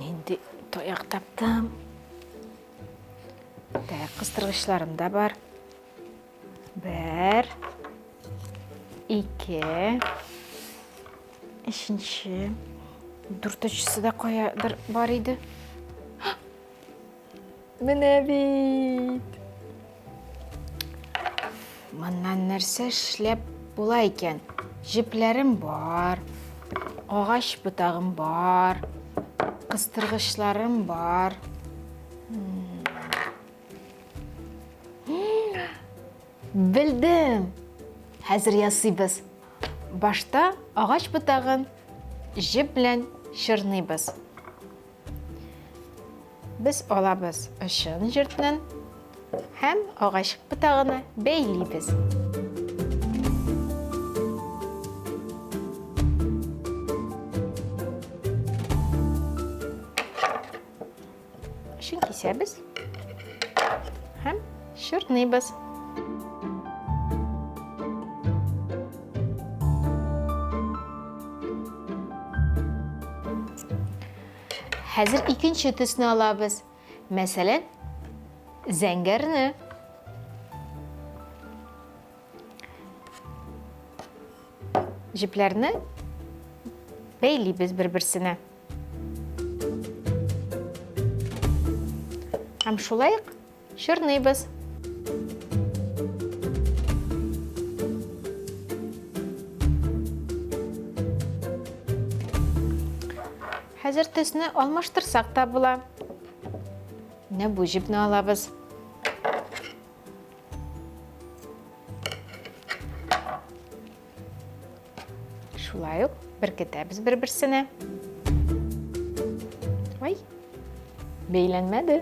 Енді тояқ таптым. Қыстырғышларым да бар. 1, 2, үшінші, дүртіншісі де қоядыр бар еді. Міне бейт. Мұннан нәрсе шлеп бола екен. Жіплерім бар, ағаш бұтағым бар, қыстырғышларым бар. Білдім. Әзір ясыйбыз. Башта ағаш бұтағын жіп білән шырнайбыз. Біз олабыз ұшын жұртынан, һәм ағаш бұтағына бәйлейбіз. Ұшын кесебіз, һәм шырнайбыз. Әзір икінші түсіні алабыз. Мәселен, зәңгәріні. Жіплеріні бәйлейбіз бір-бірсіне. Һәм шулайық шырнайбыз. Әзір түсіні алмаштырсақ та бұла. Не бұ жіпні алабыз. Шулайық біркетәбіз бір-бірсіне. Ой, бейленмеді.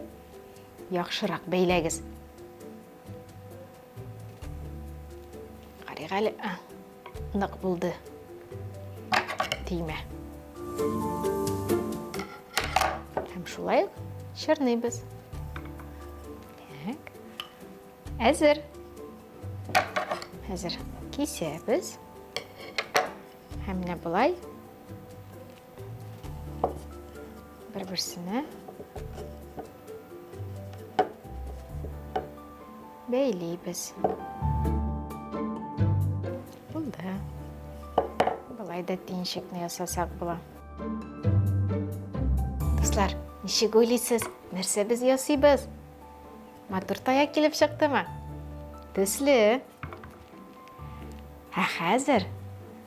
Яқшырақ бейләгіз. Қариғалі, нық бұлды. Тейме. Шулайық шырнайбыз. Әзір. Әзір кесебіз. Әміне бұлай. Бір-бірсіне бәйлейбіз. Бұлды. Бұлай да түйіншекні ясасақ бұла. Достар, нешек ойлайсыз, нәрсе біз ясыйбыз? Матур таяқ келіп шықты ма? Төслі. Әзір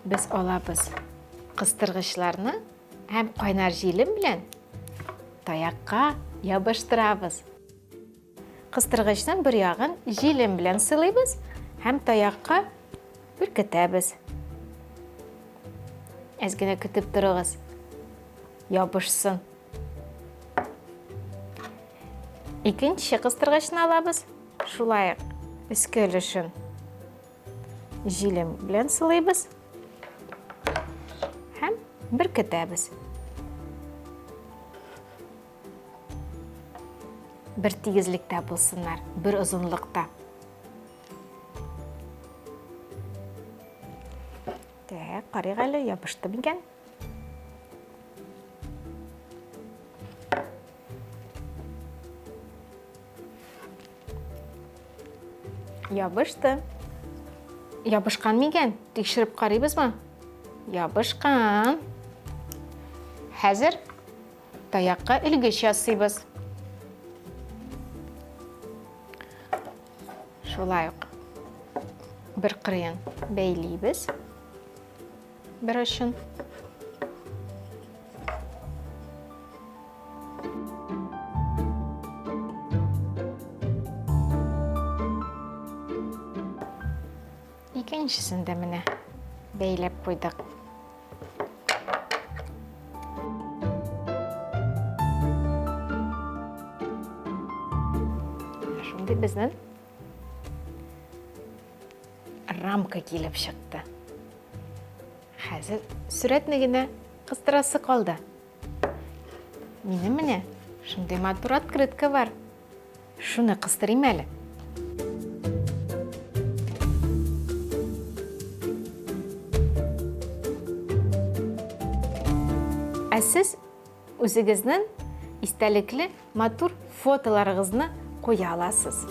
біз олабыз қыстырғышларны әм қойнар желім білән таяққа ябыштырабыз. Қыстырғыштың бір яғын желім білән сылайбыз, әм таяққа бір күтәбіз. Әзгіне күтіп тұрығыз. Ябышсын. Икінші қыстырғышын алабыз. Шулайық үскел үшін желім білән сылайбыз. Һәм бір күтәбіз. Бір тегізлікте болсынлар, бір ұзынлықта. Қариғалі ябышты білген. Ябышты. Ябышқан меген? Текшіріп қарайбыз ма? Ябышқан. Әзір таяққа үлгіш ясыйбыз. Шулайық. Бір қырын бәйлейбіз. Бір үшін. Икеншісінде міне бейлеп қойдық. Шунды біздің рамка келіп шықты. Қазір сүретнігіне қыстырасы қалды. Мені міне шундай матур открытка бар. Шуны қыстырайым әлі. Сіз Үзегезнең истәлекле матур фотоларыгызны куя аласыз.